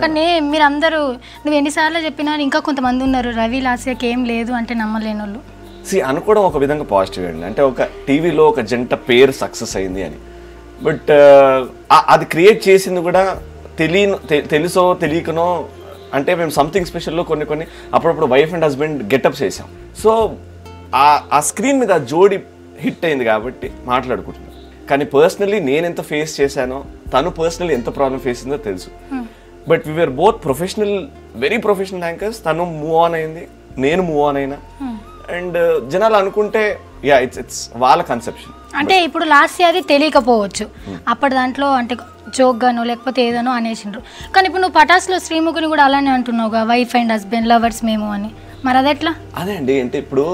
కానీ మీరందరూ నువ్వు ఎన్నిసార్లు చెప్పినా ఇంకా కొంతమంది ఉన్నారు రవి లాస్యకి ఏం లేదు అంటే నమ్మలేని వాళ్ళు. అనుకోవడం ఒక విధంగా పాజిటివ్ అండి, అంటే ఒక టీవీలో ఒక జంట పేరు సక్సెస్ అయింది అని. బట్ అది క్రియేట్ చేసింది కూడా తెలుసో తెలియకనో, అంటే మేము సంథింగ్ స్పెషల్లో కొన్ని అప్పుడప్పుడు వైఫ్ అండ్ హస్బెండ్ గెటప్స్ వేసాం. సో ఆ స్క్రీన్ మీద జోడి హిట్ అయింది కాబట్టి మాట్లాడుకుంటున్నాం. కానీ పర్సనల్లీ నేను ఎంత ఫేస్ చేశానో, తను పర్సనల్లీ ఎంత ప్రాబ్లం ఫేస్ అయిందో తెలుసు. But we are both professional, very professional anchors. తను మూవ్ ఆన్ అయింది, నేను మూవ్ ఆన్ అయినా. అండ్ జనాలు అనుకుంటే ఇట్స్ వాళ్ళ కన్సెప్షన్. అంటే ఇప్పుడు లాస్ట్ అది తెలియకపోవచ్చు, అప్పటి దాంట్లో అంటే జోక్గానో లేకపోతే ఏదనో అనేసిండ్రు. కానీ ఇప్పుడు నువ్వు పటాస్లో శ్రీముఖిని కూడా అలానే అంటున్నావుగా, వైఫ్ అండ్ హస్బెండ్ లవర్స్ మేము అని. మరి అదెట్లా? అదే అండి, అంటే ఇప్పుడు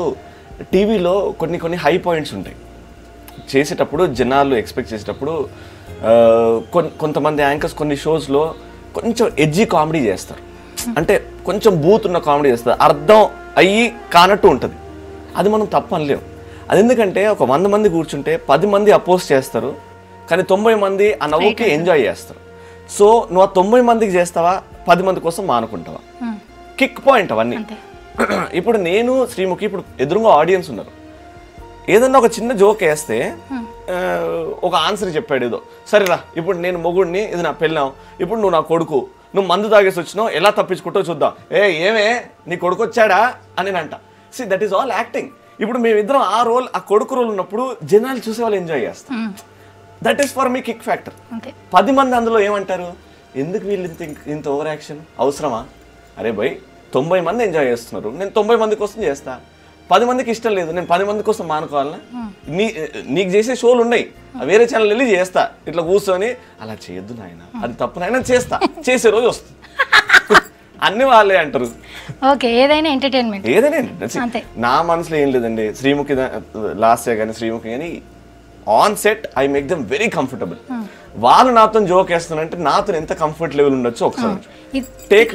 టీవీలో కొన్ని హై పాయింట్స్ ఉంటాయి. చేసేటప్పుడు జనాలు ఎక్స్పెక్ట్ చేసేటప్పుడు కొంతమంది యాంకర్స్ కొన్ని షోస్లో కొంచెం ఎడ్జీ కామెడీ చేస్తారు, అంటే కొంచెం బూత్ ఉన్న కామెడీ చేస్తారు, అర్థం అయ్యి కానట్టు ఉంటుంది. అది మనం తప్పు అనలేము. అది ఎందుకంటే ఒక 100 మంది కూర్చుంటే 10 మంది అపోజ్ చేస్తారు, కానీ 90 మంది ఆ నవ్వుకి ఎంజాయ్ చేస్తారు. సో నువ్వు ఆ 90 మందికి చేస్తావా, 10 మంది కోసం మానుకుంటావా? కిక్ పాయింట్ అవన్నీ. ఇప్పుడు నేను శ్రీముఖి ఇప్పుడు ఎదురుగా ఆడియన్స్ ఉన్నారు, ఏదన్నా ఒక చిన్న జోక్ వేస్తే ఒక ఆన్సర్ చెప్పాడు ఏదో, సరేరా ఇప్పుడు నేను మొగుడిని, ఇది నా పెళ్ళాం, ఇప్పుడు నువ్వు నా కొడుకు, నువ్వు మందు తాగేసి వచ్చినావు, ఎలా తప్పించుకుంటావు చూద్దాం, ఏమే నీ కొడుకు వచ్చాడా అని అంట. That is all acting. ఇప్పుడు మేమిద్దరం ఆ రోల్, ఆ కొడుకు రోల్ ఉన్నప్పుడు జనాలు చూసే వాళ్ళు ఎంజాయ్ చేస్తాం. That is for me kick factor. 10 మంది అందులో ఏమంటారు, ఎందుకు వీళ్ళు ఇంత ఓవర్ యాక్షన్ అవసరమా? అరే భయ్ 90 మంది ఎంజాయ్ చేస్తున్నారు, నేను 90 మంది కోసం చేస్తా. 10 మందికి ఇష్టం లేదు, నేను 10 మంది కోసం మానుకోవాలన్నా? నీకు చేసే షోలు ఉన్నాయి, వేరే ఛానల్ వెళ్ళి చేస్తా, ఇట్లా కూర్చొని అలా చేయొద్దు నాయన, అది తప్పు నాయన, చేస్తా, చేసే రోజు వస్తుంది. అన్ని వాళ్ళే అంటారు. ఓకే, ఏదైనా ఎంటర్టైన్మెంట్, ఏదైనా నా మనసులో ఏం లేదండి. శ్రీముఖి లాస్య కానీ శ్రీముఖి కానీ on set I make them very comfortable. వాళ్ళు నాతో జోక్ వేస్తున్నారంటే నాతో ఎంత కంఫర్ట్ లెవెల్ ఉండొచ్చు ఒకసారి టేక్ లో